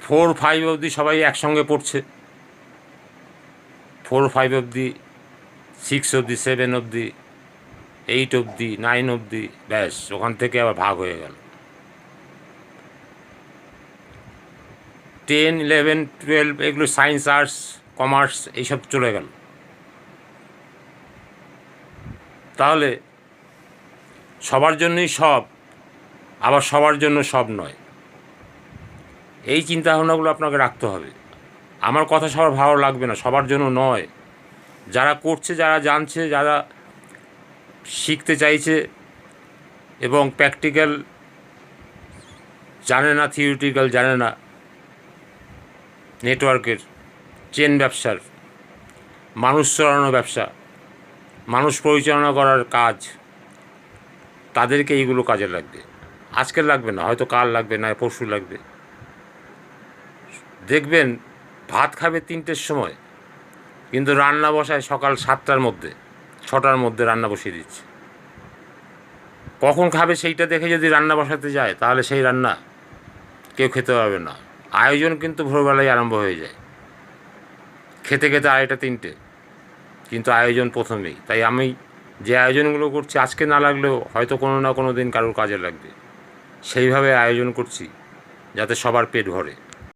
4, 5 অবধি সবাই একসঙ্গে পড়ছে, 4, 5 অবধি, 6 অবধি, 7 অবধি, 8 অবধি, 9 অবধি, ব্যাস ওখান থেকে আবার ভাগ হয়ে গেল। 10, 11, 12 এগুলো সায়েন্স, আর্টস, কমার্স এইসব চলে গেল। তাহলে সবার জন্যই সব, আবার সবার জন্য সব নয়, এই চিন্তাভাবনাগুলো আপনাকে রাখতে হবে। আমার কথা সবার ভালো লাগবে না, সবার জন্য নয়। যারা করছে, যারা জানছে, যারা শিখতে চাইছে এবং প্র্যাকটিক্যাল জানে না, থিওরিটিক্যাল জানে না, নেটওয়ার্কের, চেন ব্যবসার, মানুষ চড়ানো ব্যবসা, মানুষ পরিচালনা করার কাজ, তাদেরকে এইগুলো কাজে লাগবে। আজকে লাগবে না, হয়তো কাল লাগবে, না পরশু লাগবে। দেখবেন ভাত খাবে 3টের সময়, কিন্তু রান্না বসায় সকাল 7টার মধ্যে, 6টার মধ্যে রান্না বসিয়ে দিচ্ছে। কখন খাবে সেইটা দেখে যদি রান্না বসাতে যায়, তাহলে সেই রান্না কেউ খেতে পারবে না। আয়োজন কিন্তু ভোরবেলায় আরম্ভ হয়ে যায়, খেতে খেতে 2:30, 3টে, কিন্তু আয়োজন প্রথমেই। তাই আমি যে আয়োজনগুলো করছি আজকে না লাগলেও হয়তো কোনো না কোনো দিন কারোর কাজে লাগবে, সেইভাবে আয়োজন করছি যাতে সবার পেট ভরে।